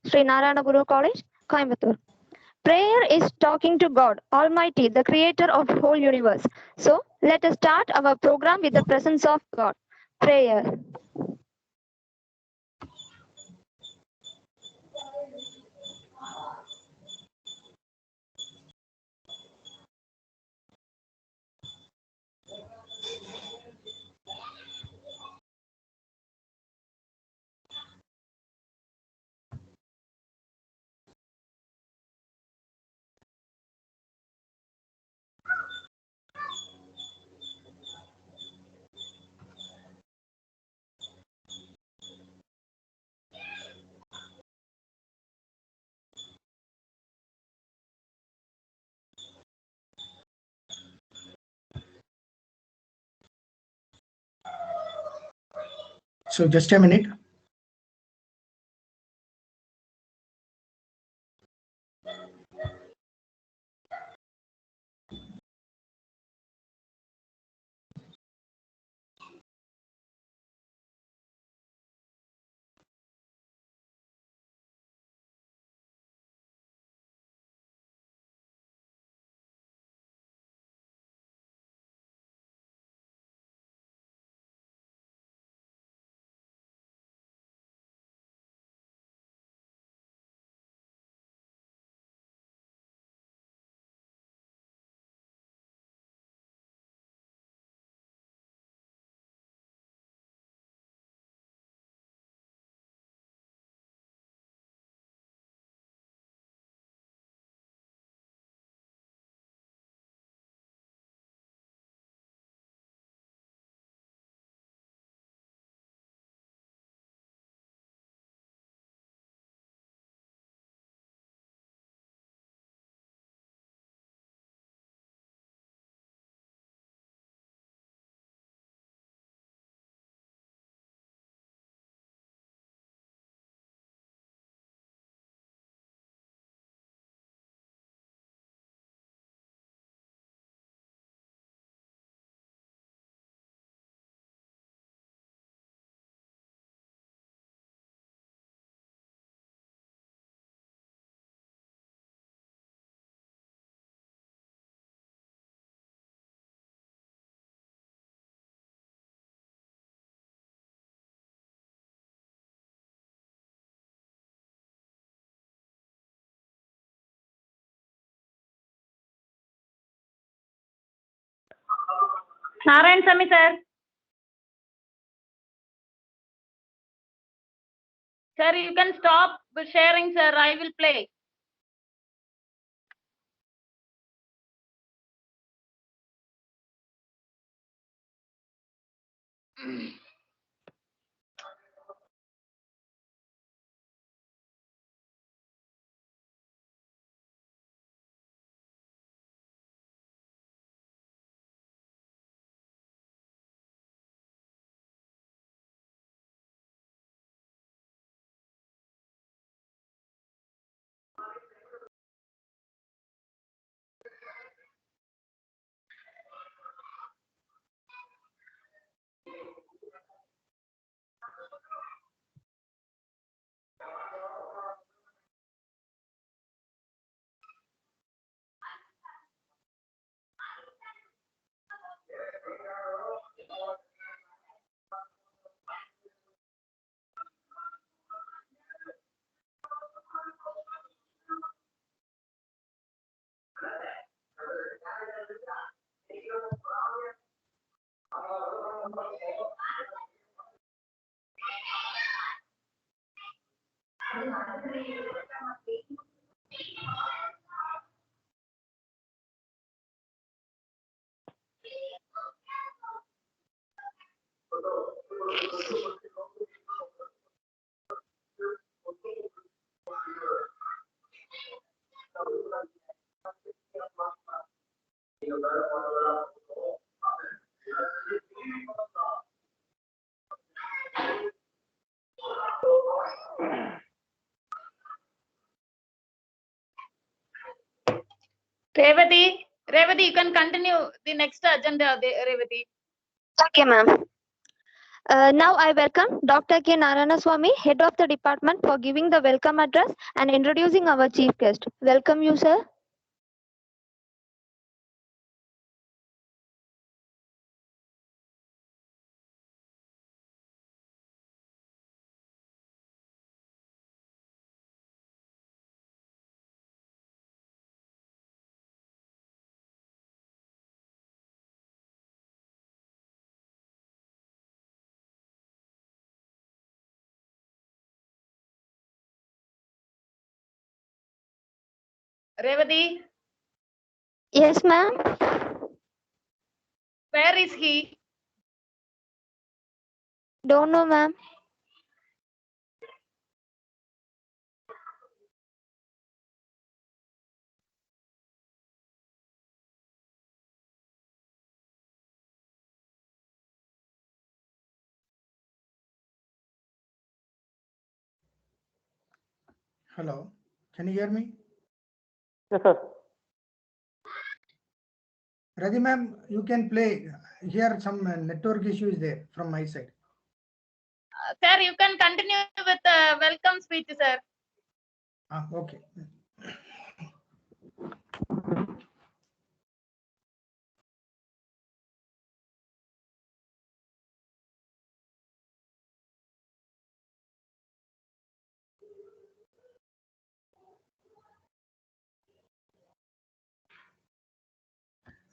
Sri Narayana Guru College, Coimbatore. Prayer is talking to God Almighty, the creator of the whole universe. So let us start our program with the presence of God. Prayer. So just a minute. Narayan Sami sir. Sir, you can stop sharing, sir. I will play. Revati, you can continue the next agenda, Revati. Okay, ma'am. Now I welcome Dr. K. Narayanaswamy, Head of the Department, for giving the welcome address and introducing our Chief Guest. Welcome you, sir. Revati, Yes, ma'am. where is he? Don't know, ma'am. Hello, can you hear me? Yes, sir. Radhi ma'am, you can play. Here some network issue is there from my side. Sir, you can continue with the welcome speech, sir. Okay.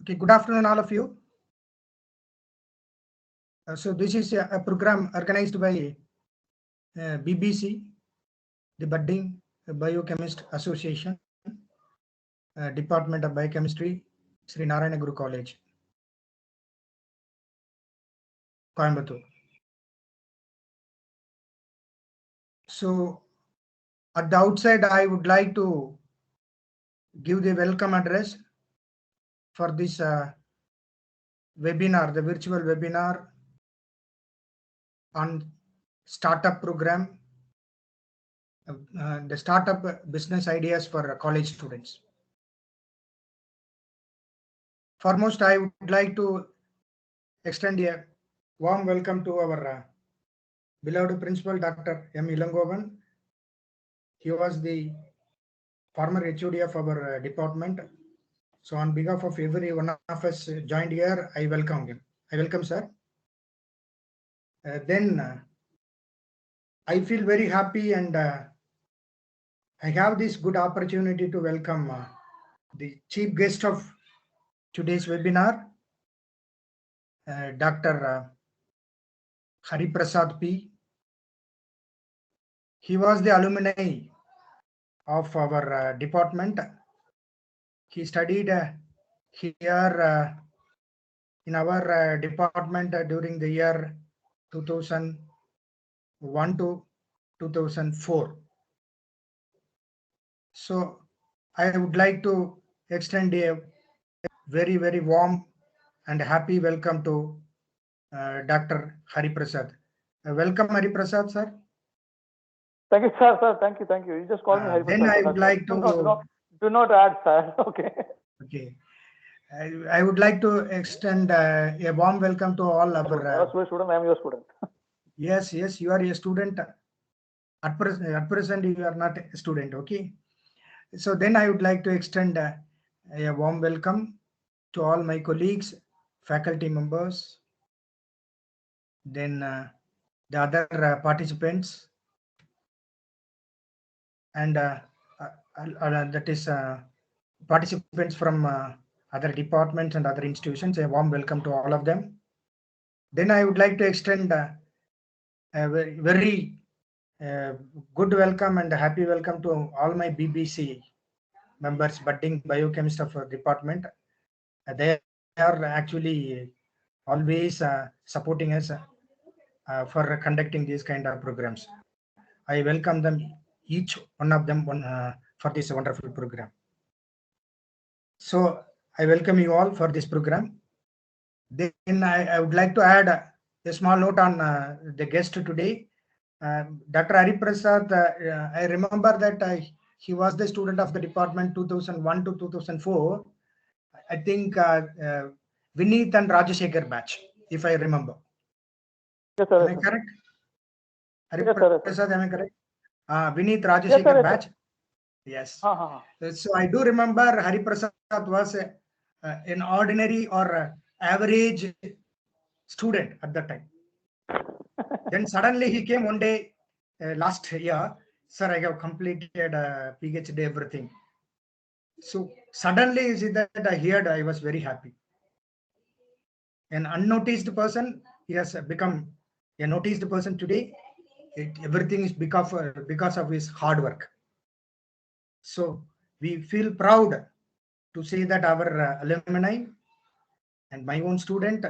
Okay, good afternoon, all of you. So this is a program organized by BBC, the Budding Biochemist Association, Department of Biochemistry, Sri Narayana Guru College, Coimbatore. So at the outside, I would like to give the welcome address for this webinar, the virtual webinar on startup program, the startup business ideas for college students. Foremost, I would like to extend a warm welcome to our beloved principal, Dr. M. Ilangovan. He was the former HOD of our department. So on behalf of every one of us joined here, I welcome him. I welcome, sir. Then I feel very happy, and I have this good opportunity to welcome the chief guest of today's webinar, Dr. Prasad P. He was the alumni of our department. He studied here in our department during the year 2001 to 2004. So I would like to extend a very, very warm and happy welcome to Dr. Prasad. Welcome, Prasad, sir. Thank you, sir. Thank you. You just call me Hari Then Prasad. I would like to do not add, sir. Okay. Okay. I would like to extend a warm welcome to all our. Student, I am your student. Yes, you are a student. At present, you are not a student. Okay. So then I would like to extend a warm welcome to all my colleagues, faculty members, then the other participants, and that is participants from other departments and other institutions. A warm welcome to all of them. Then I would like to extend a very good welcome and a happy welcome to all my BBC members, budding biochemists of our department. They are actually always supporting us for conducting these kind of programs. I welcome them, each one of them, for this wonderful program. So I welcome you all for this program. Then I would like to add a small note on the guest today. Dr. Hari Prasad, I remember that he was the student of the department 2001 to 2004. I think Vineet and Rajashekhar batch, if I remember. Yes, sir. Am I Yes, sir. correct? Yes, sir. Yes, sir. Prasad, am I correct? Vineet Yes, sir. Rajashekar Yes, batch? sir. Yes. Ha. So I do remember Hari Prasad was an ordinary or average student at that time. Then suddenly he came one day last year, sir, I have completed PhD, everything. So suddenly is it that I heard, I was very happy. An unnoticed person, he has become a noticed person today. Everything is because of his hard work. So we feel proud to say that our alumni and my own student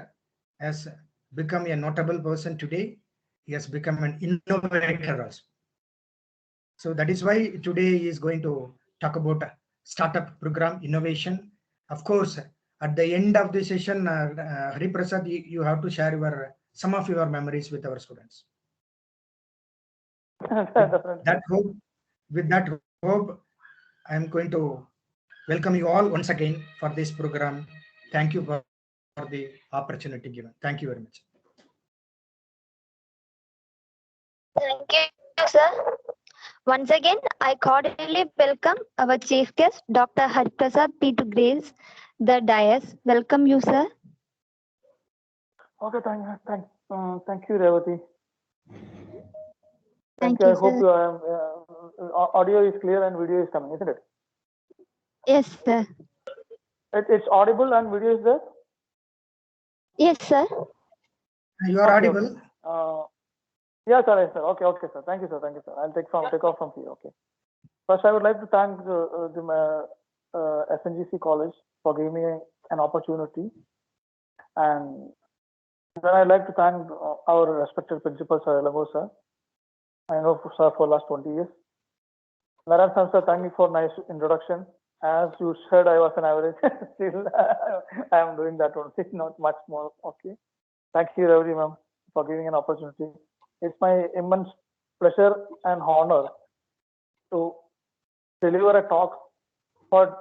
has become a notable person today. He has become an innovator also. So that is why today he is going to talk about startup program innovation. Of course, at the end of the session, Hari Prasad, you have to share some of your memories with our students. Definitely. With that hope, I am going to welcome you all once again for this program. Thank you for the opportunity given. Thank you very much. Thank you, sir. Once again, I cordially welcome our chief guest, Dr. Hariprasad P. to grace the dais. Welcome you, sir. Okay, thank you, Revati. Thank I you, hope sir. audio is clear and video is coming, isn't it? Yes, sir. It's audible and video is there? Yes, sir. You are Okay. audible. Yes, sir. Yes, sir. Okay, sir. Thank you, sir. I'll take off from here. Okay. First, I would like to thank the SNGC College for giving me an opportunity, and then I'd like to thank our respected principal, Sir Elamo, sir. I know sir for last 20 years. Narayan sir, thank you for nice introduction. As you said, I was an average. Still, I am doing that only, not much more. Okay. Thank you, Revati ma'am, for giving an opportunity. It's my immense pleasure and honor to deliver a talk for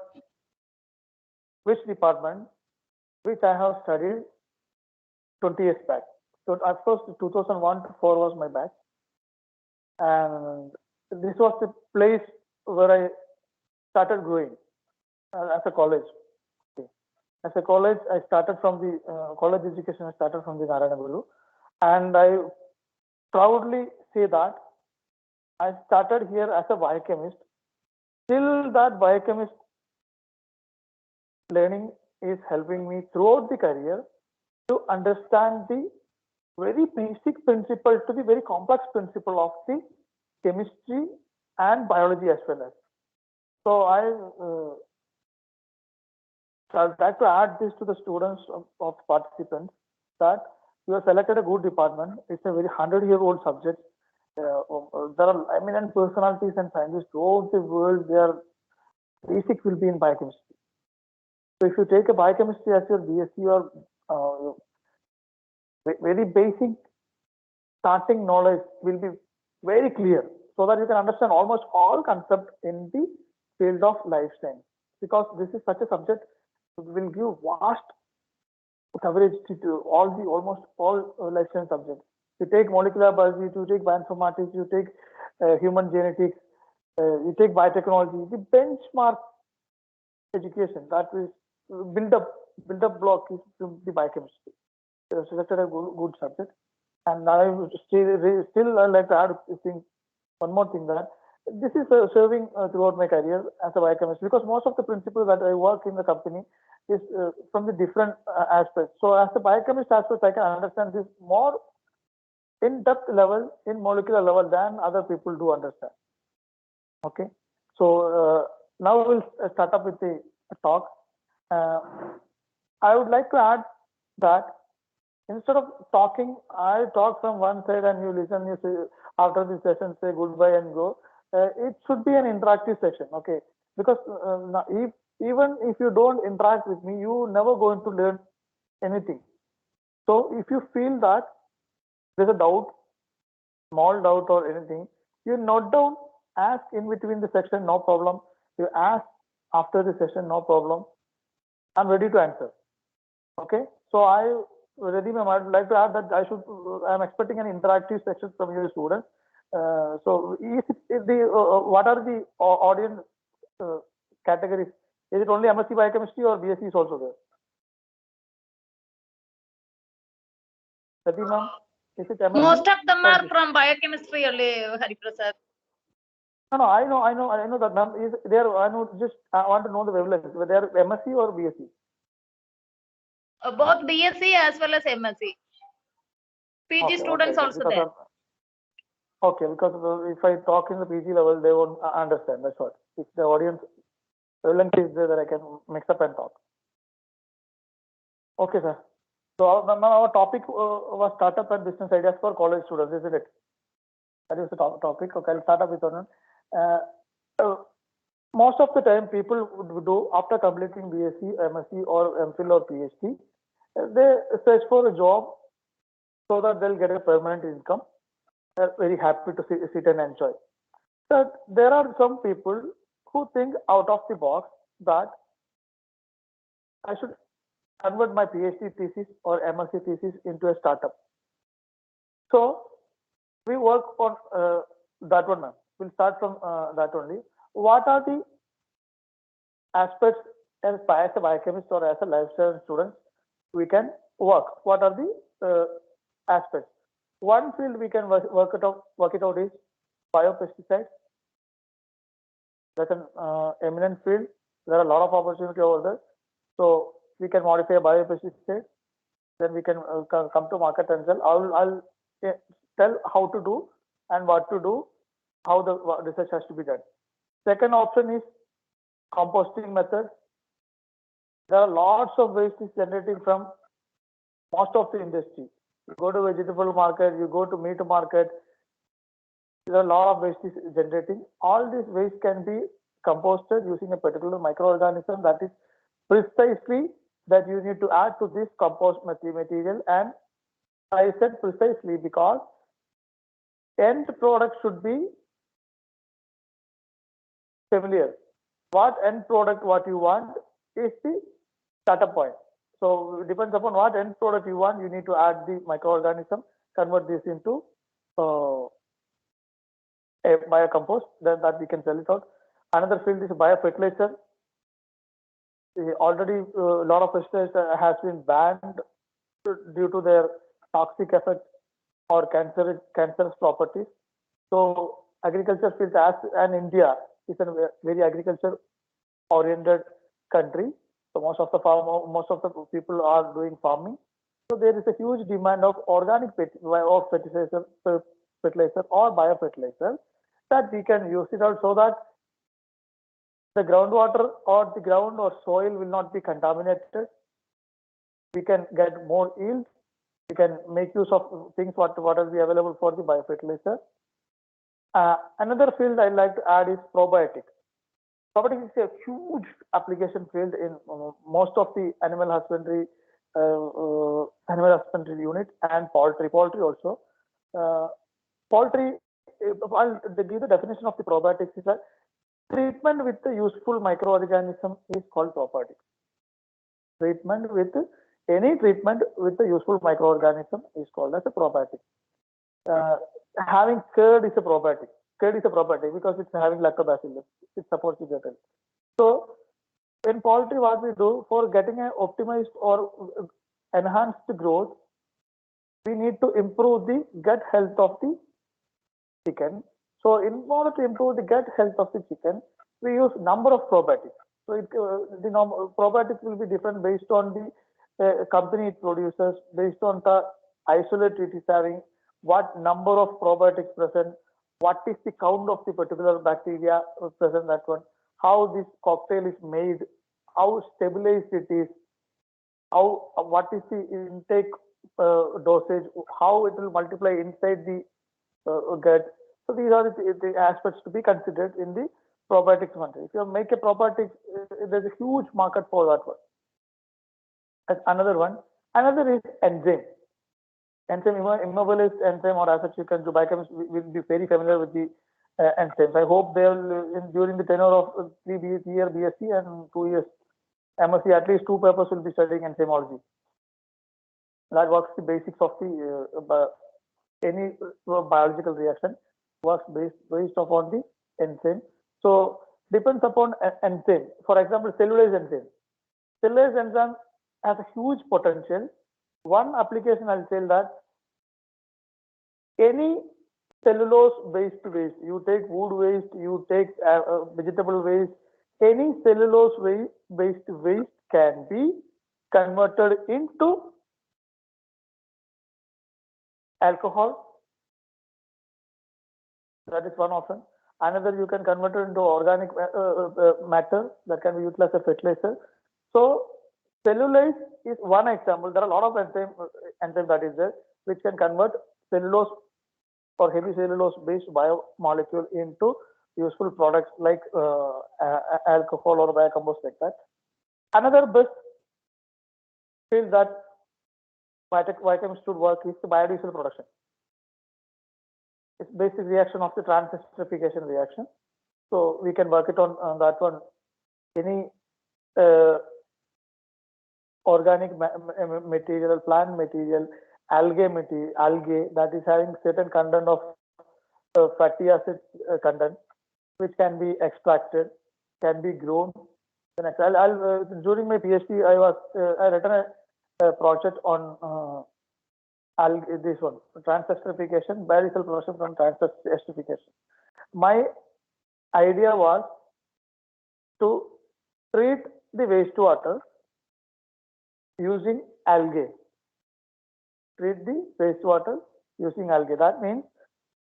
which department, which I have studied 20 years back. So, of course, 2001 to 4 was my batch. And this was the place where I started growing as a college. Okay. As a college, I started from the college education, I started from the Narayana Guru. And I proudly say that I started here as a biochemist. Still, that biochemist learning is helping me throughout the career to understand the very basic principle to the very complex principle of the chemistry and biology as well as. So I'd like to add this to the students of participants that you have selected a good department. It's a very 100-year-old subject. There are eminent personalities and scientists throughout the world. Their basic will be in biochemistry. So if you take a biochemistry as your BSc, your very basic starting knowledge will be very clear, so that you can understand almost all concepts in the field of life science. Because this is such a subject will give vast coverage to almost all life science subjects. You take molecular biology, you take bioinformatics, you take human genetics, you take biotechnology, the benchmark education that is build up block is the biochemistry. Selected a good subject, and I still I like to add one more thing, that this is serving throughout my career as a biochemist, because most of the principles that I work in the company is from the different aspects. So as a biochemist aspect, I can understand this more in depth level, in molecular level than other people do understand. Okay, so now we'll start up with the talk. I would like to add that instead of talking, I talk from one side and you listen. You say after the session, say goodbye and go. It should be an interactive session, okay? Because even if you don't interact with me, you never going to learn anything. So if you feel that there's a doubt, small doubt or anything, you note down, ask in between the session, no problem. You ask after the session, no problem. I'm ready to answer. Okay, so I Reddy ma'am, I'd like to add that I'm expecting an interactive section from your students. So, what are the audience categories? Is it only MSc Biochemistry or BSc is also there? Reddy ma'am, is it MSc? Most of them are Okay. from biochemistry only, Hari Prasad. No, I know that ma'am is there. I want to know the wavelength. Whether they are MSc or BSc. Both BSc as well as MSc. PG students also there. Okay, because if I talk in the PG level, they won't understand. That's what. If the audience wavelength is there, that I can mix up and talk. Okay, sir. So our topic was startup and business ideas for college students, isn't it? That is the topic. Okay, I'll start up with one. Most of the time, people would do after completing BSc, MSc, or MPhil or PhD, they search for a job so that they'll get a permanent income. They're very happy to sit and enjoy. But there are some people who think out of the box that I should convert my PhD thesis or MSc thesis into a startup. So we work on that one now. We'll start from that only. What are the aspects as a biochemist or as a life science student we can work? What are the aspects? One field we can work it out is biopesticides. That's an eminent field. There are a lot of opportunity over there. So we can modify a biopesticide. Then we can come to market and sell. I'll tell how to do and what to do, how the research has to be done. Second option is composting method. There are lots of waste is generating from most of the industry. You go to vegetable market, you go to meat market, there are a lot of waste is generating. All this waste can be composted using a particular microorganism that is precisely that you need to add to this compost material. And I said precisely because end product should be familiar. What end product what you want is the startup point. So it depends upon what end product you want. You need to add the microorganism, convert this into a biocompost, then that we can sell it out. Another field is biofertilizer. Already a lot of pesticides has been banned due to their toxic effect or cancerous properties. So agriculture field and India is a very agriculture oriented country. So most of the people are doing farming. So there is a huge demand of organic fertilizer or biofertilizer that we can use it out so that the groundwater or the ground or soil will not be contaminated. We can get more yield. We can make use of things what will be available for the biofertilizer. Another field I like to add is probiotics. Probiotics is a huge application field in most of the animal husbandry unit and poultry also. Poultry, I'll give the definition of the probiotics is that treatment with the useful microorganism is called probiotics. Treatment with any treatment with the useful microorganism is called as a probiotic. Having curd is a probiotic. Curd is a probiotic because it's having lactobacillus. It supports the gut health. So in poultry, what we do for getting an optimized or enhanced growth, we need to improve the gut health of the chicken. So in order to improve the gut health of the chicken, we use number of probiotics. So the probiotics will be different based on the company it produces, based on the isolate it is having, what number of probiotics present, what is the count of the particular bacteria present that one, how this cocktail is made, how stabilized it is, what is the intake dosage, how it will multiply inside the gut. So these are the aspects to be considered in the probiotics market. If you make a probiotics, there's a huge market for that one. That's another one. Another is enzyme. Enzyme, immobilized enzyme, or as such you can do biochemists will be very familiar with the enzymes. I hope they'll during the tenure of 3-year BSc and 2 years MSc, at least 2 papers will be studying enzymology. that works the basics of the any biological reaction works based upon the enzyme. So depends upon enzyme. For example, cellulase enzyme. Cellulase enzyme has a huge potential. One application I'll tell that any cellulose-based waste, you take wood waste, you take vegetable waste, any cellulose-based waste can be converted into alcohol. That is one option. Another, you can convert it into organic matter that can be utilized as fertilizer. So cellulose is one example. There are a lot of enzyme that is there which can convert cellulose or heavy cellulose based biomolecule into useful products like alcohol or biocompost like that. Another best field that Viacom should work is the biodiesel production. It's basic reaction of the transesterification reaction. So we can work it on that one. Any organic material, plant material, algae that is having certain content of fatty acid content, which can be extracted, can be grown. During my PhD, I written a project on this one, transesterification, biodiesel production from transesterification. My idea was to treat the wastewater using algae. Treat the wastewater using algae. That means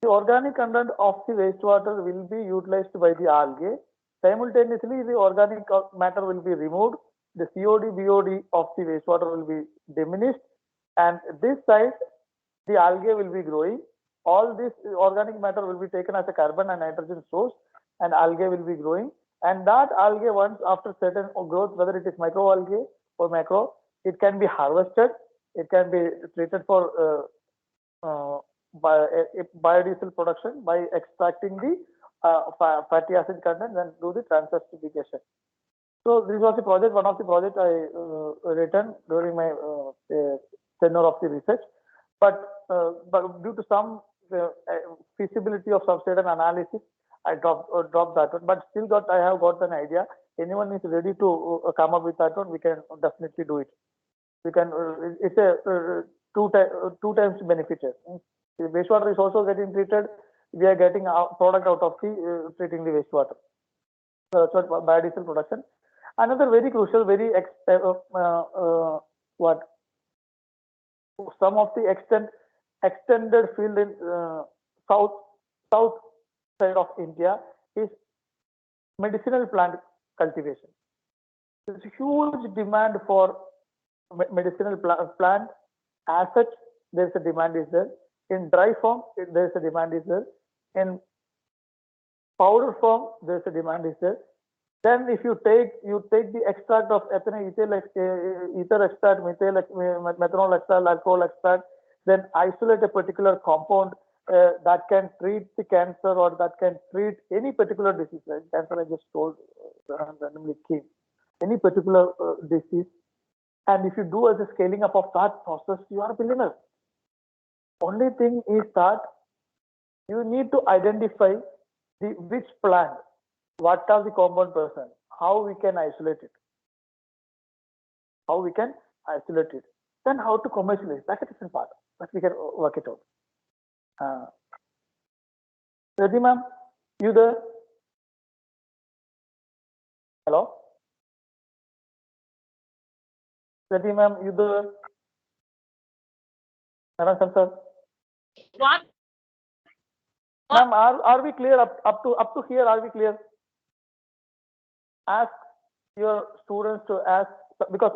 the organic content of the wastewater will be utilized by the algae. Simultaneously, the organic matter will be removed. The COD, BOD of the wastewater will be diminished. And this side, the algae will be growing. All this organic matter will be taken as a carbon and nitrogen source, and algae will be growing. And that algae, once after certain growth, whether it is microalgae or macro, it can be harvested. It can be treated for biodiesel production by extracting the fatty acid content and do the transesterification. So this was the project, one of the projects I written during my tenure of the research. But due to some feasibility of some certain analysis, I dropped that one. But still I have got an idea. Anyone is ready to come up with that one, we can definitely do it. We can. It's a two times benefited. The wastewater is also getting treated. We are getting a product out of the treating the wastewater. So that's what biodiesel production. Another very crucial, very some of the extended field in south side of India is medicinal plant cultivation. There's a huge demand for medicinal plant. As such, there's a demand is there. In dry form, there's a demand is there. In powder form, there's a demand is there. Then if you take the extract of ether extract, methanol extract, alcohol extract, then isolate a particular compound that can treat the cancer or that can treat any particular disease. Right? Cancer, I just told randomly came. Any particular disease. And if you do as a scaling up of that process, you are a billionaire. Only thing is that you need to identify which plant, what are the compound present, how we can isolate it. Then how to commercialize. That's a different part. But we can work it out. Redhi ma'am, you there? Hello? Redhi ma'am, you there? Narasan sir? What? Ma'am, are we clear up to here? Are we clear? Ask your students to ask, because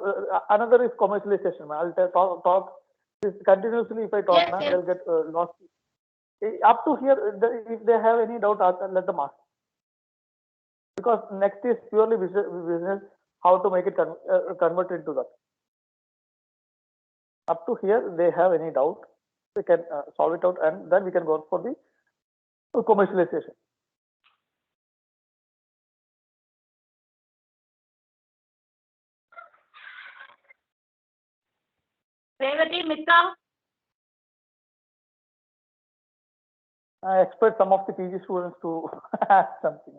another is commercialization. I'll talk this continuously. If I talk, Yes, yes. they'll get lost. Up to here, if they have any doubt, let them ask. Because next is purely business, how to make it convert into that. Up to here, they have any doubt, they can solve it out, and then we can go for the commercialization. Revati, Mika. I expect some of the PG students to ask something.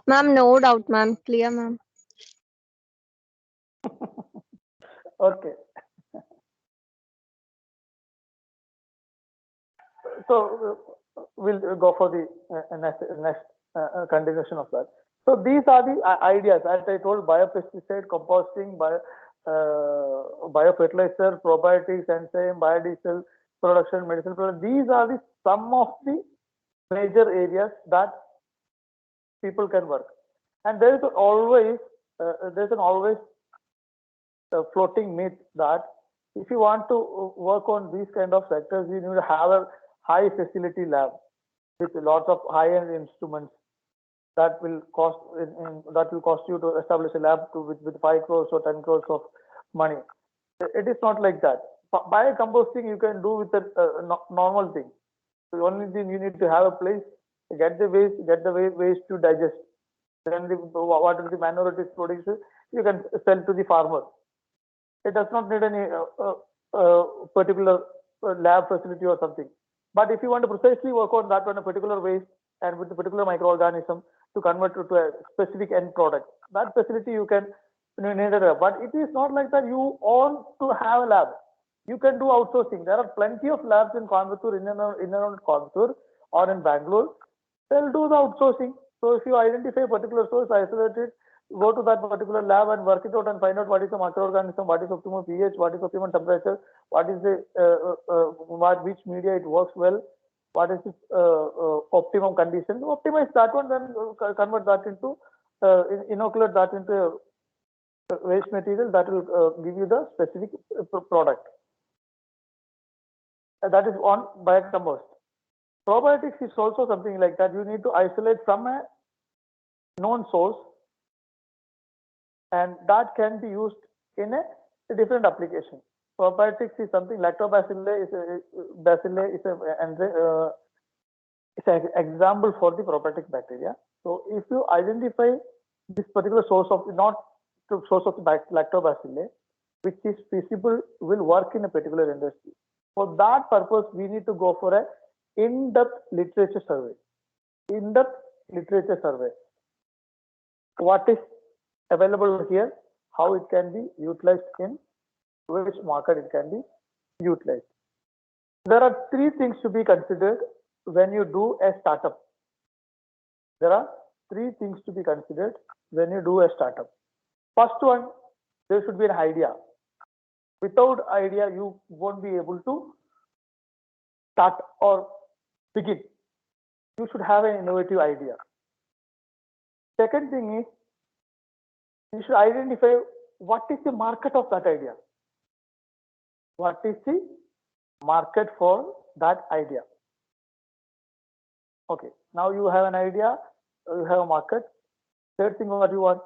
Ma'am, no doubt, ma'am. Clear, ma'am. Okay. So we'll go for the next continuation of that. So these are the ideas. As I told, biopesticide, composting, biofertilizer, probiotics, enzyme, biodiesel production, medicinal product. These are the some of the major areas that people can work. And there is always floating myth that if you want to work on these kind of sectors, you need to have a high facility lab with lots of high-end instruments that will cost you to establish a lab with 5 crores or 10 crores of money. It is not like that. Biocomposting you can do with a normal thing. The only thing you need to have a place, get the waste to digest. Then whatever the manure it is produced, you can sell to the farmer. It does not need any particular lab facility or something. But if you want to precisely work on that on a particular waste and with a particular microorganism to convert it to a specific end product, that facility you can need a lab. But it is not like that you want to have a lab. You can do outsourcing. There are plenty of labs in Coimbatore, in and around Coimbatore or in Bangalore. They'll do the outsourcing. So if you identify a particular source, isolate it, go to that particular lab and work it out and find out what is the microorganism, what is optimal pH, what is optimal temperature, what is the which media it works well, what is its optimum condition. Optimize that one, then convert that into inoculate that into waste material that will give you the specific product. That is on biocompost. Probiotics is also something like that. You need to isolate from a known source, and that can be used in a different application. Probiotics is something. Lactobacilli is an example for the probiotic bacteria. So if you identify this particular source of lactobacilli, which is feasible, will work in a particular industry. For that purpose, we need to go for a in-depth literature survey. In-depth literature survey. What is available here? How it can be utilized in which market it can be utilized. There are 3 things to be considered when you do a startup. There are 3 things to be considered when you do a startup. First one, there should be an idea. Without idea, you won't be able to start or begin. You should have an innovative idea. Second thing is, you should identify what is the market of that idea. What is the market for that idea? Okay, now you have an idea, you have a market. Third thing, what you want?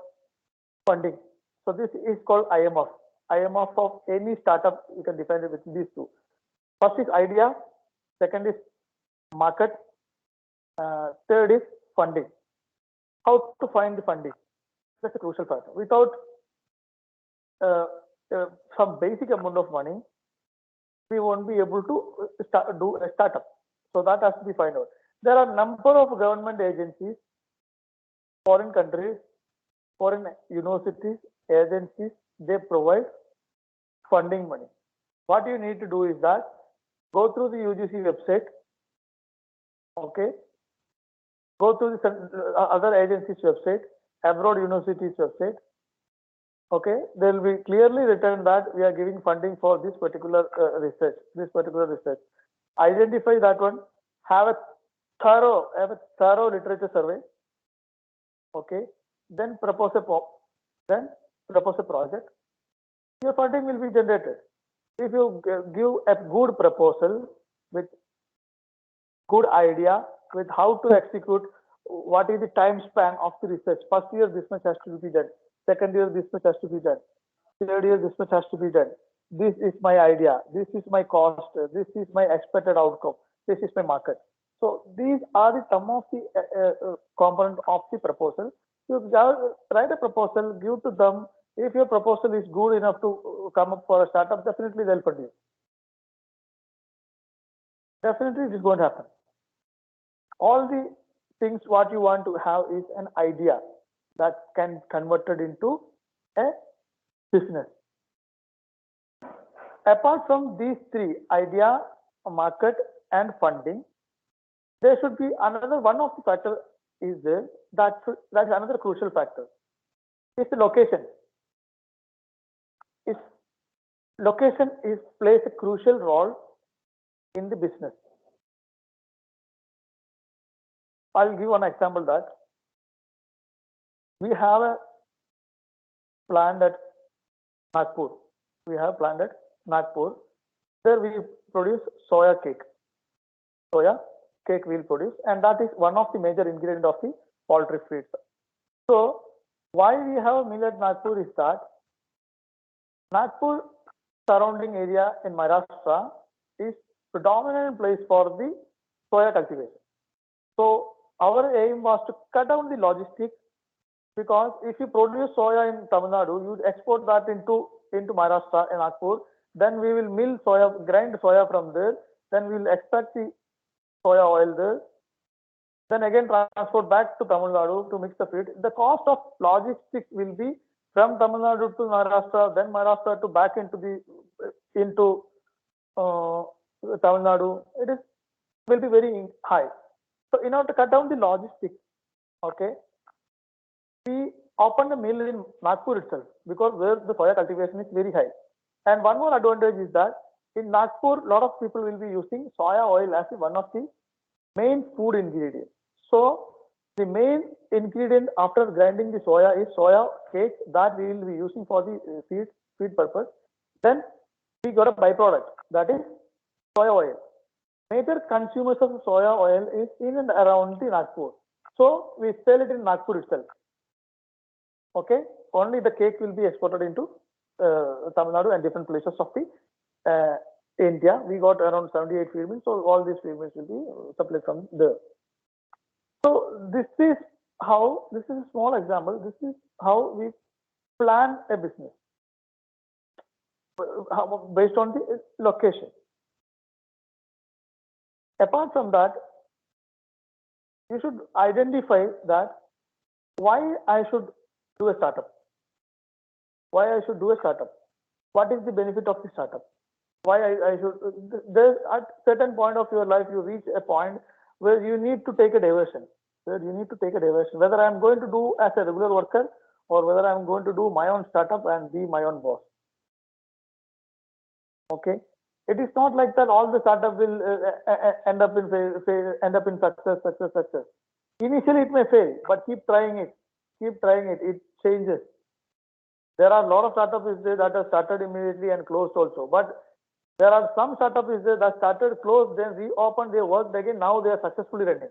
Funding. So this is called IMF. IMF of any startup, you can define it with these 2. First is idea, second is market, third is funding. How to find the funding? That's a crucial factor. Without some basic amount of money, we won't be able to do a startup. So that has to be found out. There are a number of government agencies, foreign countries, foreign universities, agencies, they provide funding money. What you need to do is that go through the UGC website, okay, go through the other agencies website, abroad universities website, okay, there will be clearly written that we are giving funding for this particular research. Identify that one, have a thorough literature survey, okay, then propose a project. Your funding will be generated. If you give a good proposal with good idea, with how to execute, what is the time span of the research. First year, this much has to be done. Second year, this much has to be done. Third year, this much has to be done. this is my idea, this is my cost, this is my expected outcome, this is my market. So these are some of the component of the proposal. You write a proposal, give to them. If your proposal is good enough to come up for a startup, definitely they'll fund you. Definitely it is going to happen. All the things what you want to have is an idea that can converted into a business. Apart from these three, idea, market, and funding, there should be another one of the factor is there that's another crucial factor. It's the location. Its location plays a crucial role in the business. I'll give one example that we have a plant at Nagpur. We have plant at Nagpur. There we produce soya cake. Soya cake we'll produce, and that is one of the major ingredients of the poultry feed. So why we have mill at Nagpur is that Nagpur surrounding area in Maharashtra is predominant place for the soya cultivation. So our aim was to cut down the logistics, because if you produce soya in Tamil Nadu, you export that into Maharashtra and Nagpur, then we will mill soya, grind soya from there, then we will extract the soya oil there, then again transport back to Tamil Nadu to mix the feed. The cost of logistics will be from Tamil Nadu to Maharashtra, then Maharashtra to back into Tamil Nadu. Will be very high. So in order to cut down the logistics, okay, we opened a mill in Nagpur itself, because where the soya cultivation is very high. And one more advantage is that in Nagpur, a lot of people will be using soya oil as one of the main food ingredients. So the main ingredient after grinding the soya is soya cake that we will be using for the feed purpose. Then we got a byproduct, that is soya oil. Major consumers of soya oil is in and around the Nagpur. So we sell it in Nagpur itself. Okay, only the cake will be exported into Tamil Nadu and different places of the India. We got around 78 feed mills, so all these feed mills will be supplied from there. So this is a small example. This is how we plan a business based on the location. Apart from that, you should identify that why I should do a startup. Why I should do a startup? What is the benefit of the startup? Why I should? There's at certain point of your life you reach a point where you need to take a diversion. Whether I'm going to do as a regular worker or whether I'm going to do my own startup and be my own boss. Okay, it is not like that. All the startup will end up in success. Initially it may fail, but keep trying it. It changes. There are a lot of startups that are started immediately and closed also. But there are some startups that started closed, then reopened, they worked again. Now they are successfully running.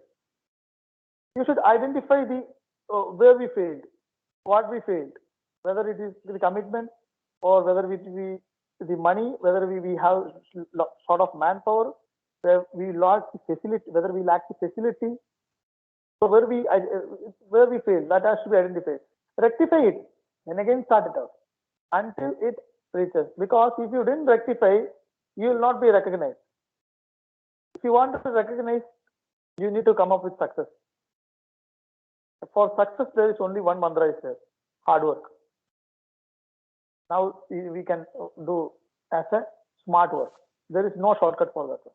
You should identify the where we failed, what we failed, whether it is the commitment or whether it be the money, whether we have sort of manpower, where we lack the facility, whether we lack the facility. So where we fail, that has to be identified. Rectify it and again start it out until it reaches. Because if you didn't rectify, you will not be recognized. If you want to be recognized, you need to come up with success. For success, there is only one mantra is there: hard work. Now we can do as a smart work. There is no shortcut for that.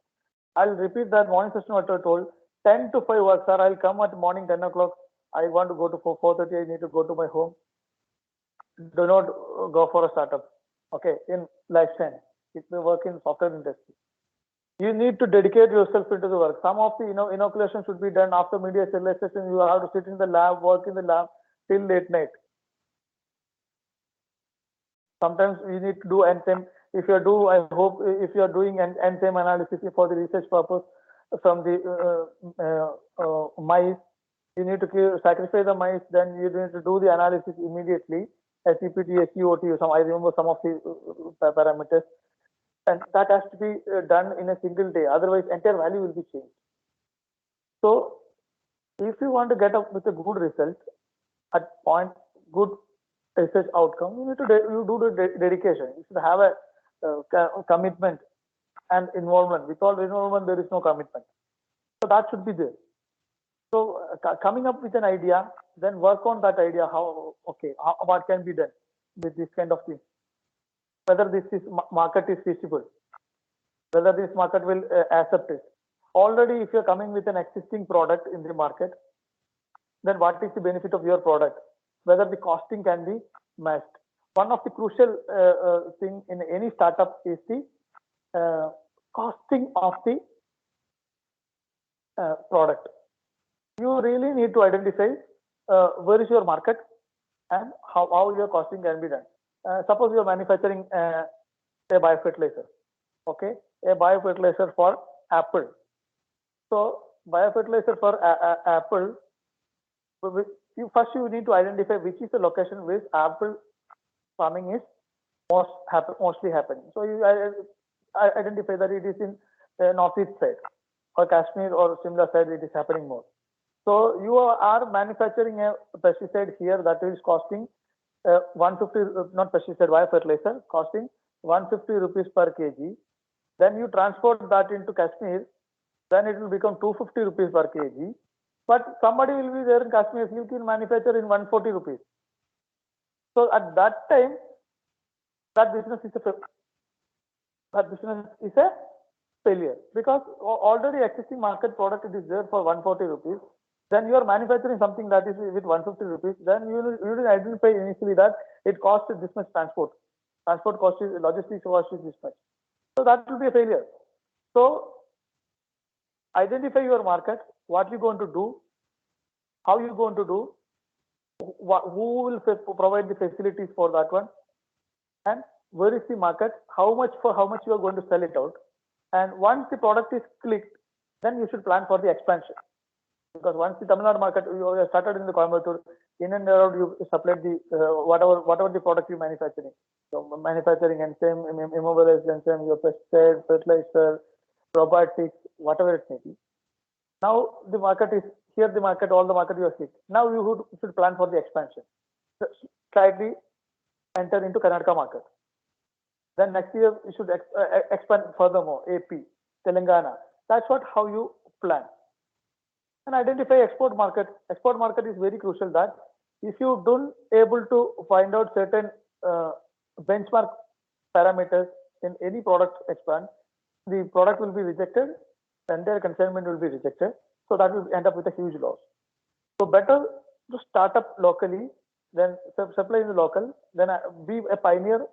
I'll repeat that morning session what I told. 10 to 5 work, sir. I'll come at morning 10 o'clock. I want to go to 4:30. I need to go to my home. Do not go for a startup. Okay, in lifetime, it may work in software industry. You need to dedicate yourself into the work. Some of the inoculation should be done after media sterilization. You have to sit in the lab, work in the lab till late night. Sometimes you need to do enzyme. If you do, I hope if you are doing an enzyme analysis for the research purpose from the mice, you need to sacrifice the mice. Then you need to do the analysis immediately. SEPT, SEOT, I remember some of the parameters, and that has to be done in a single day. Otherwise, entire value will be changed. So, if you want to get up with a good result at point, good research outcome, you need to you do the dedication. You should have a commitment and involvement. Without involvement, there is no commitment. So that should be there. So coming up with an idea, then work on that idea. What can be done with this kind of thing? Whether this market is feasible, whether this market will accept it. Already, if you're coming with an existing product in the market, then what is the benefit of your product? Whether the costing can be matched. One of the crucial thing in any startup is the costing of the product. You really need to identify where is your market and how your costing can be done. Suppose you are manufacturing a biofertilizer, okay, a biofertilizer for apple. So biofertilizer for apple, you need to identify which is the location where apple farming is mostly happening. So you identify that it is in northeast side or Kashmir or Shimla side, it is happening more. So you are manufacturing a pesticide here that is costing 150, not pesticide, biofertilizer, costing 150 rupees per kg. Then you transport that into Kashmir, then it will become 250 rupees per kg. But somebody will be there in Kashmir, you can manufacture in 140 rupees. So at that time, that business is a failure, because already existing market product it is there for 140 rupees. Then you are manufacturing something that is with 150 rupees. Then you will identify initially that it costs this much transport. Transport cost is, logistics cost is this much. So that will be a failure. So identify your market, what you're going to do, how you're going to do, who will provide the facilities for that one, and where is the market, how much you are going to sell it out. And once the product is clicked, then you should plan for the expansion. Because once the Tamil Nadu market, you have started in the Coimbatore, in and around you supplied the whatever the product you manufacturing. So manufacturing enzyme, immobilized enzyme, your pesticide, fertilizer, probiotics, whatever it may be. Now the market is here. The market, all the market you are seeing. Now you should plan for the expansion. So slightly enter into Karnataka market. Then next year you should expand furthermore. AP, Telangana. That's how you plan. And identify export market. Export market is very crucial. That if you don't able to find out certain benchmark parameters in any product expand, the product will be rejected, and their consignment will be rejected. So that will end up with a huge loss. So better to start up locally, then supply in the local, then be a pioneer.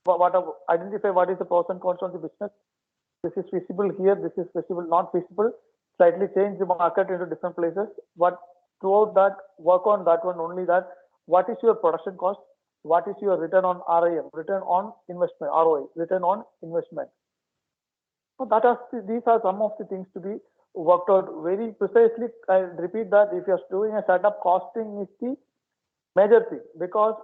Identify what is the pros and cons of the business. This is feasible here. This is feasible, not feasible. Slightly change the market into different places. But throughout that, work on that one only. That what is your production cost? What is your return on RIM? Return on investment, ROI, return on investment. So these are some of the things to be worked out very precisely. I repeat that if you're doing a startup, costing is the major thing, because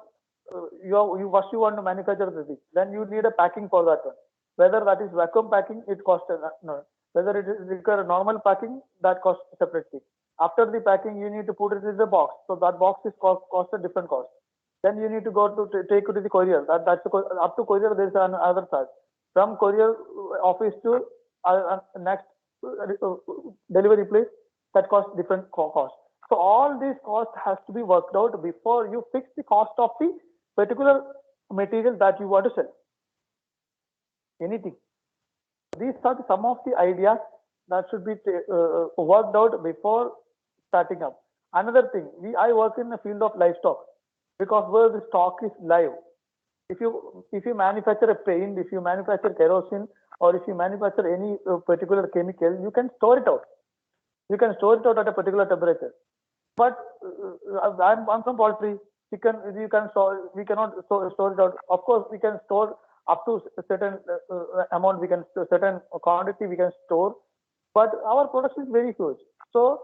you first you want to manufacture the thing, then you need a packing for that one. Whether that is vacuum packing, it costs no. Whether it is require normal packing, that costs separate thing. After the packing, you need to put it in the box. So that box is cost a different cost. Then you need to go to take it to the courier. That's up to courier. There is another charge. From courier office to next delivery place, that costs different cost. So all these costs has to be worked out before you fix the cost of the particular material that you want to sell. Anything. These are some of the ideas that should be worked out before starting up. Another thing, I work in the field of livestock, because where the stock is live. If you manufacture a paint, if you manufacture kerosene, or if you manufacture any particular chemical, you can store it out. You can store it out at a particular temperature. But I'm from poultry. We cannot store it out. Of course, we can store up to a certain amount. We can certain quantity we can store, but our production is very huge. So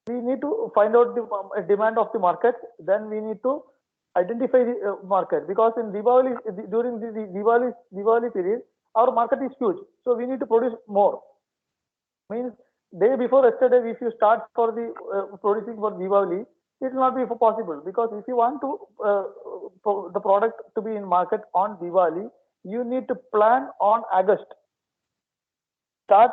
we need to find out the demand of the market. Then we need to identify the market, because in Diwali, during the Diwali period, our market is huge. So we need to produce more. Means day before yesterday, if you start for the producing for Diwali, it will not be possible, because if you want to the product to be in market on Diwali, you need to plan on August. Start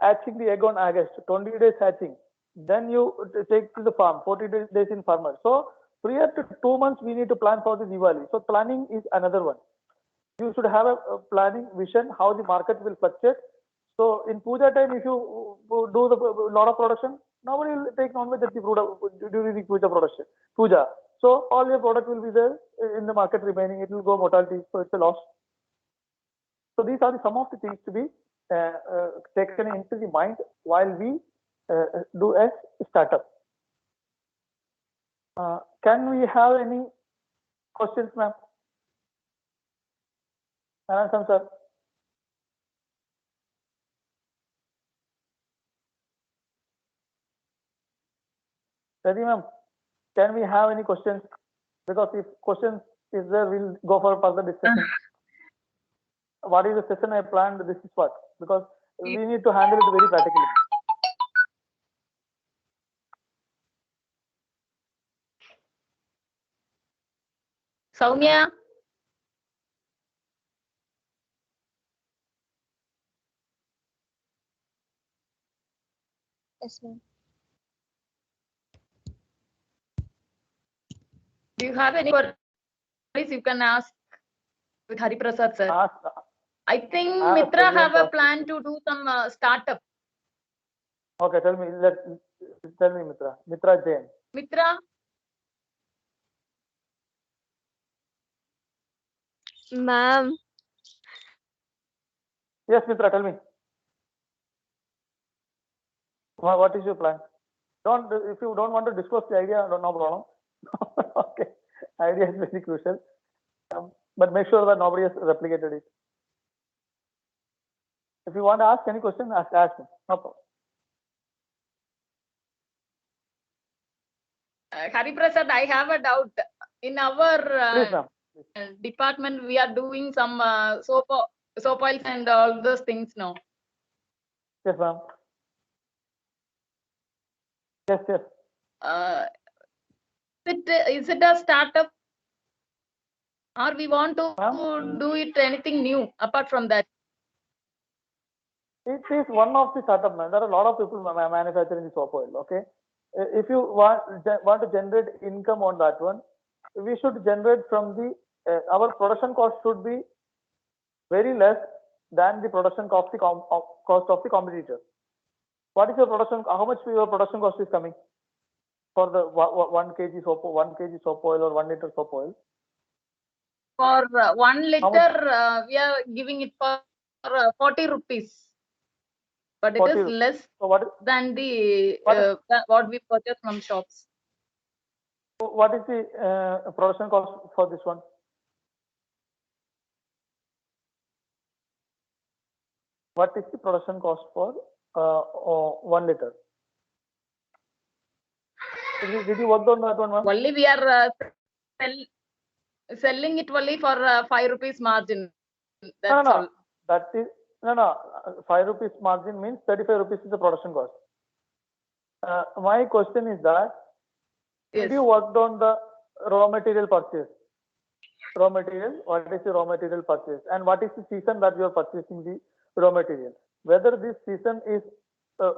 hatching the egg on August, 20 days hatching. Then you take to the farm, 40 days in farmer. So prior to 2 months, we need to plan for the Diwali. So planning is another one. You should have a planning vision how the market will fluctuate. So in puja time, if you do the lot of production, nobody will take non-veg during the puja. So all your product will be there in the market remaining. It will go mortality, so it's a loss. So these are some of the things to be taken into the mind while we do a startup. Can we have any questions, ma'am? Anand sir. Ready, ma'am? Can we have any questions? Because if questions is there, we'll go for further discussion. What is the session I planned? This is what, because we need to handle it very practically. Soumya. Yes, ma'am. Do you have any queries? You can ask with Hari Prasad sir. I think Mitra have a plan to do some startup. Okay, tell me, Mitra. Mitra Jain. Mitra. Ma'am. Yes, Mitra, tell me. What is your plan? If you don't want to disclose the idea, no problem. Okay, idea is very crucial, but make sure that nobody has replicated it. If you want to ask any question, ask me. No problem. Hari Prasad, I have a doubt. In our department, we are doing some soap oils and all those things now. Yes, ma'am. Yes. Is it a startup, or we want to do it anything new apart from that? It is one of the startup, man. There are a lot of people manufacturing the soap oil. Okay, if you want to generate income on that one, we should generate from the our production cost should be very less than the production cost of the competitor. What is your production? How much your production cost is coming for the 1 kg soap oil or 1 liter soap oil? For 1 liter, we are giving it for 40 rupees. But it is less than the what we purchase from shops. What is the production cost for this one? What is the production cost for 1 liter? Did you work on that one, ma'am? Only we are selling it only for 5 rupees margin. That's all. That is 5 rupees margin means 35 rupees is the production cost. My question is that if you worked on the raw material purchase, what is the raw material purchase, and what is the season that you are purchasing the raw material? Whether this season is a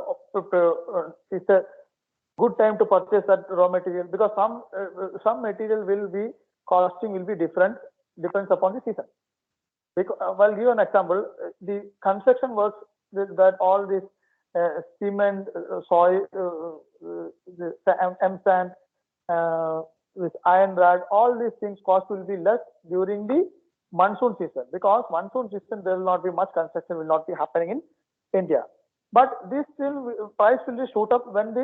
good time to purchase that raw material, because some material will be costing will be different, depends upon the season. I'll give you an example. The construction works that all this cement, soil, sand, this iron rod, all these things cost will be less during the monsoon season, because monsoon season there will not be much construction will not be happening in India. But this price will be shoot up when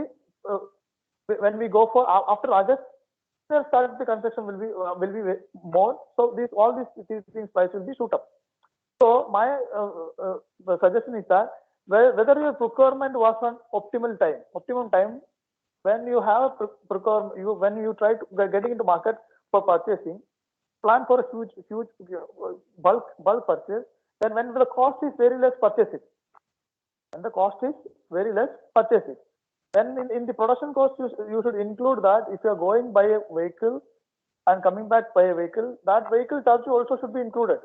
we go for after August. Start the construction will be more. So all these things price will be shoot up. So my suggestion is that whether your procurement was on optimum time, when you have procurement, when you try to getting into market for purchasing, plan for a huge bulk purchase, then when the cost is very less, purchase it. When the cost is very less, purchase it. Then in the production cost, you should include that if you are going by a vehicle and coming back by a vehicle, that vehicle charge also should be included.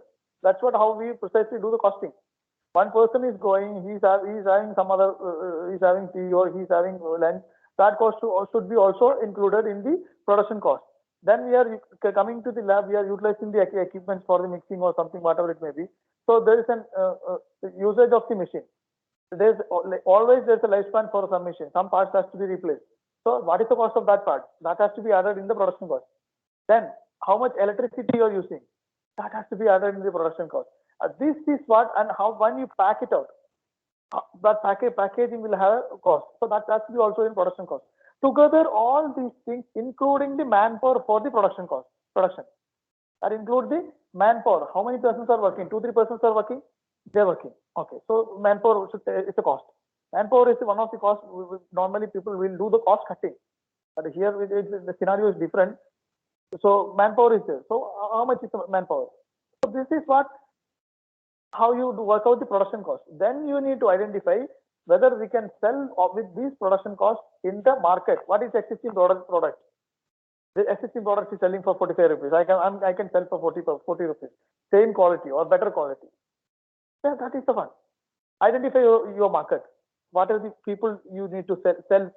That's how we precisely do the costing. One person is going, he's having some other, he's having tea or he's having lunch. That cost should be also included in the production cost. Then we are coming to the lab, we are utilizing the equipment for the mixing or something, whatever it may be. So there is an usage of the machine. There's always a lifespan for some machine. Some parts has to be replaced. So what is the cost of that part? That has to be added in the production cost. Then how much electricity you are using? That has to be added in the production cost. This is what, and how when you pack it out, that packaging will have a cost. So that has to be also in production cost. Together, all these things, including the manpower for the production. That includes the manpower. How many persons are working? 2-3 persons are working. They're working. Okay. So manpower is a cost. Manpower is one of the costs. Normally, people will do the cost cutting, but here the scenario is different. So manpower is there. So how much is the manpower? So this is how you work out the production cost. Then you need to identify whether we can sell with these production costs in the market. What is existing product? The existing product is selling for 45 rupees. I can sell for 40 rupees. Same quality or better quality. Yeah, that is the one. Identify your market. What are the people you need to sell?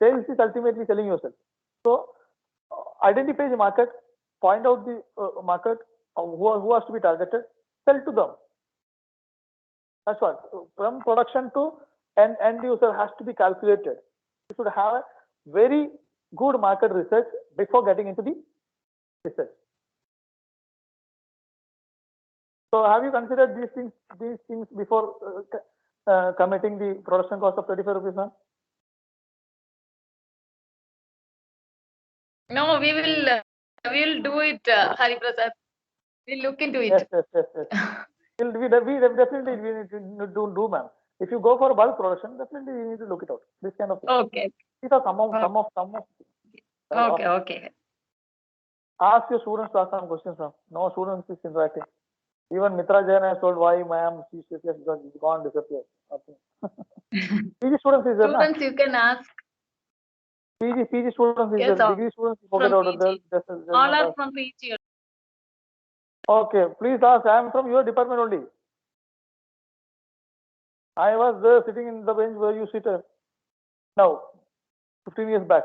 Sales is ultimately selling yourself. So identify the market, find out the market, who has to be targeted, sell to them. That's what. From production to end user has to be calculated. You should have a very good market research before getting into the research. So have you considered these things before committing the production cost of 35 rupees, ma'am? No, we will do it, Hari Prasad. We'll look into it. Yes. we definitely need to do, ma'am. If you go for bulk production, definitely you need to look it out. This kind of thing. Okay. These are some of. Okay. Ask your students to ask some questions, ma'am. No students is interacting. Even Mitra Jain has told why, ma'am, she's gone, disappeared. PG students is there, students, you can ask. PG students is yes, there. Degree students, forget about it. All are from PG. Okay, please ask. I am from your department only. I was there sitting in the bench where you sit now, 15 years back.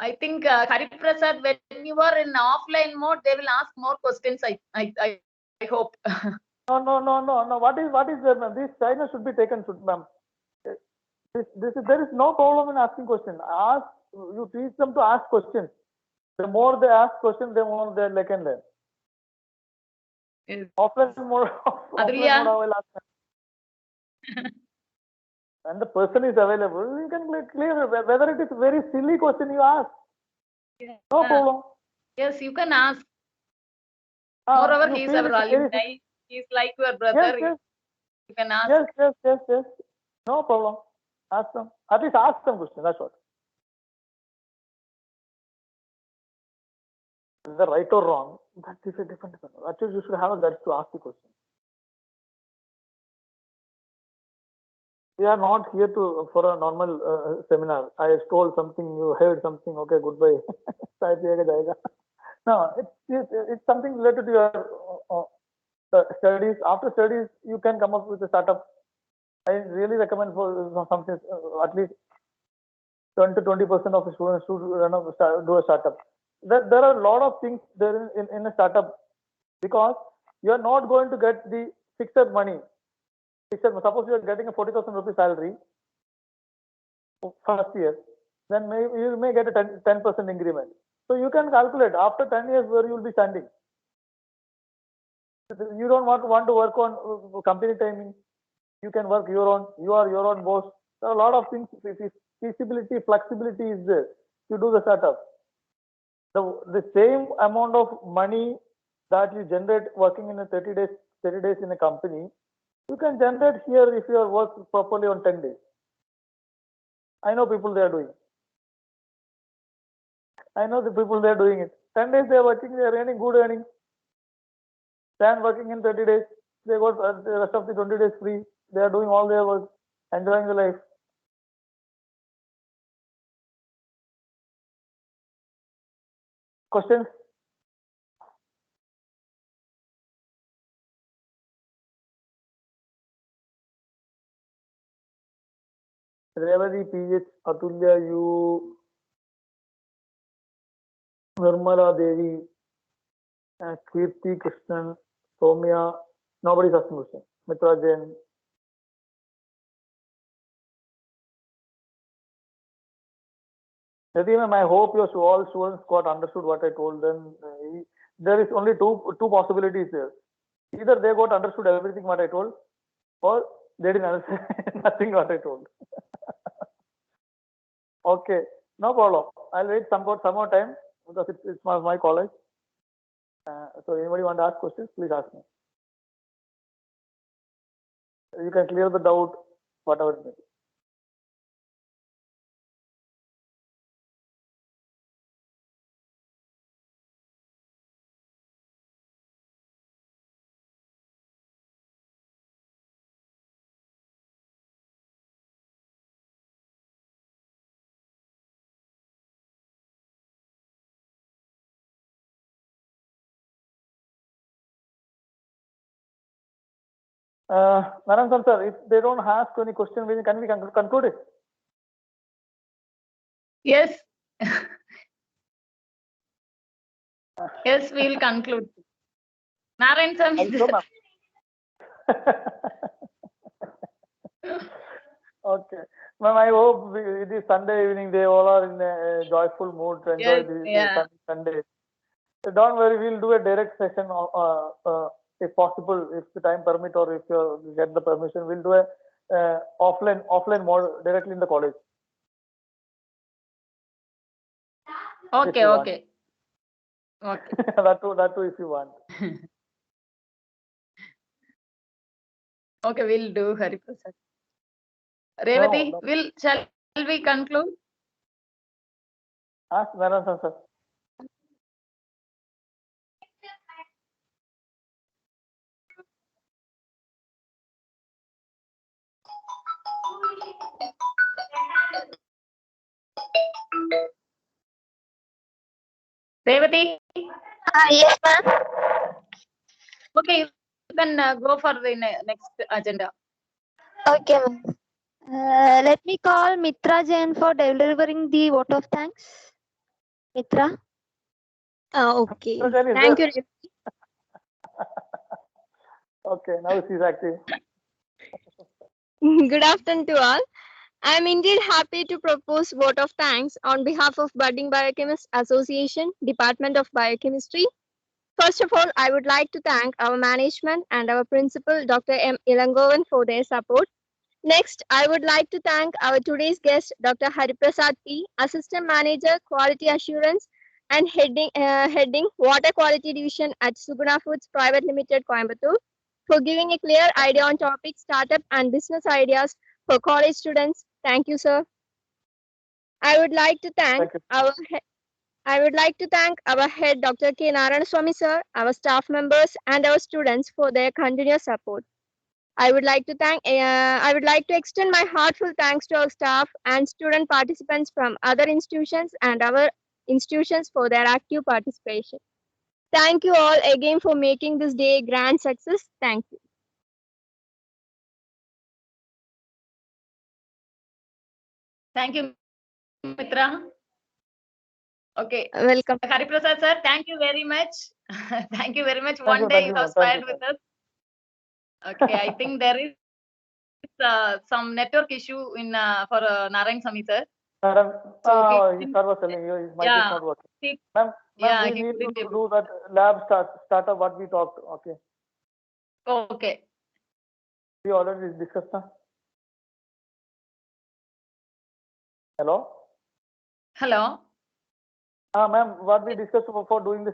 I think Hari Prasad, when you are in offline mode, they will ask more questions. I hope. No. What is there, ma'am? This China should be taken, ma'am. There is no problem in asking questions. You teach them to ask questions. The more they ask questions, the more they can learn. Yes. Offline mode, I will ask them. When the person is available, you can clear whether it is very silly question you ask. Yeah. No problem. Yes, you can ask. Moreover, he is our alumni. He is like your brother. Yes. You can ask. Yes. No problem. Ask them. At least ask them question. That's what. Is the right or wrong? That is a different thing. Actually, you should have a guts to ask the question. We are not here for a normal seminar. I stole something, you heard something, okay, goodbye. No, it's something related to your studies. After studies, you can come up with a startup. I really recommend for something, at least 10 to 20% of the students should do a startup. There are a lot of things there in a startup, because you are not going to get the fixed money. Suppose you are getting a 40,000 rupee salary first year, then you may get a 10% increment. So you can calculate after 10 years where you will be standing. You don't want to work on company timing. You can work your own. You are your own boss. There are a lot of things. Feasibility, flexibility is there. You do the startup. The same amount of money that you generate working in a 30 days in a company, you can generate here if you are working properly on 10 days. I know people they are doing. I know the people they are doing it. 10 days they are working, they are earning good earnings. Than working in 30 days, they got the rest of the 20 days free. They are doing all their work, enjoying the life. Questions? Revati, PH, Atulya, you, Nirmala Devi, Kirti, Krishnan, Soumya, nobody's asking question. Mitra Jain. Ma'am, I hope your all students got understood what I told them. There is only two possibilities there. Either they got understood everything what I told, or they didn't understand nothing what I told. Okay, no problem. I'll wait some more time because it's my college. So anybody want to ask questions, please ask me. You can clear the doubt, whatever it may be. Narayan sir, if they don't ask any question, can we conclude it? Yes. Yes, we'll conclude. Narayan Swami. Okay. Ma'am, I hope it is Sunday evening. They all are in a joyful mood to enjoy the Sunday. Don't worry, we'll do a direct session if possible, if the time permit or if you get the permission, we'll do a offline mode directly in the college. Okay, okay. Okay. that too, if you want. Okay, we'll do Hari Prasad. Revati, shall we conclude? Ask Narayan sir. Revati? Yes, ma'am. Okay, you can go for the next agenda. Okay, ma'am. Let me call Mitra Jain for delivering the vote of thanks. Mitra? Okay. Thank you. Okay, now she's active. Good afternoon to all. I am indeed happy to propose vote of thanks on behalf of Budding Biochemists Association, Department of Biochemistry. First of all, I would like to thank our management and our principal, Dr. M. Ilangovan, for their support. Next, I would like to thank our today's guest, Dr. Hariprasad P., Assistant Manager, Quality Assurance and heading Water Quality Division at Suguna Foods Private Limited, Coimbatore, for giving a clear idea on topics, startup and business ideas for college students. Thank you, sir. I would like to thank our head, Dr. K. Narayanaswamy sir, our staff members, and our students for their continuous support. I would like to extend my heartfelt thanks to our staff and student participants from other institutions and our institutions for their active participation. Thank you all again for making this day a grand success. Thank you. Thank you, Mitra. Okay. Welcome. Hariprasad sir, thank you very much. Thank you very much. One day you have spared with us. Okay, I think there is some network issue in for Narayan Swami sir. His sir was telling you his mic is not working. Ma'am, we need to do that lab startup what we talked. Okay. Okay. We already discussed now. Hello. Hello. Ma'am, what we discussed for doing the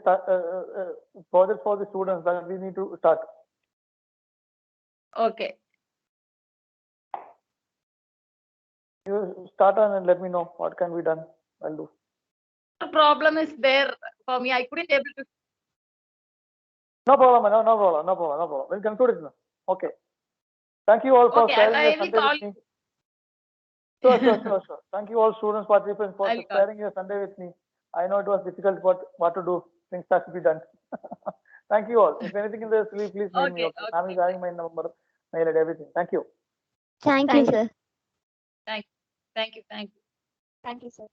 project for the students that we need to start. Okay. You start on and let me know what can be done. I'll do. The problem is there for me. I couldn't able to. No problem. No problem. No problem. No problem. We'll conclude it now. Okay. Thank you all for Okay, sharing I your will Sunday call with me. Sure. Thank you all students, participants for I'll call. sharing your Sunday with me. I know it was difficult, but what to do? Things have to be done. Thank you all. If anything in this, please mail me. Okay, Okay. I'm having my number, mail and everything. Thank you. Thank you, sir. Thank you. Thank you, sir.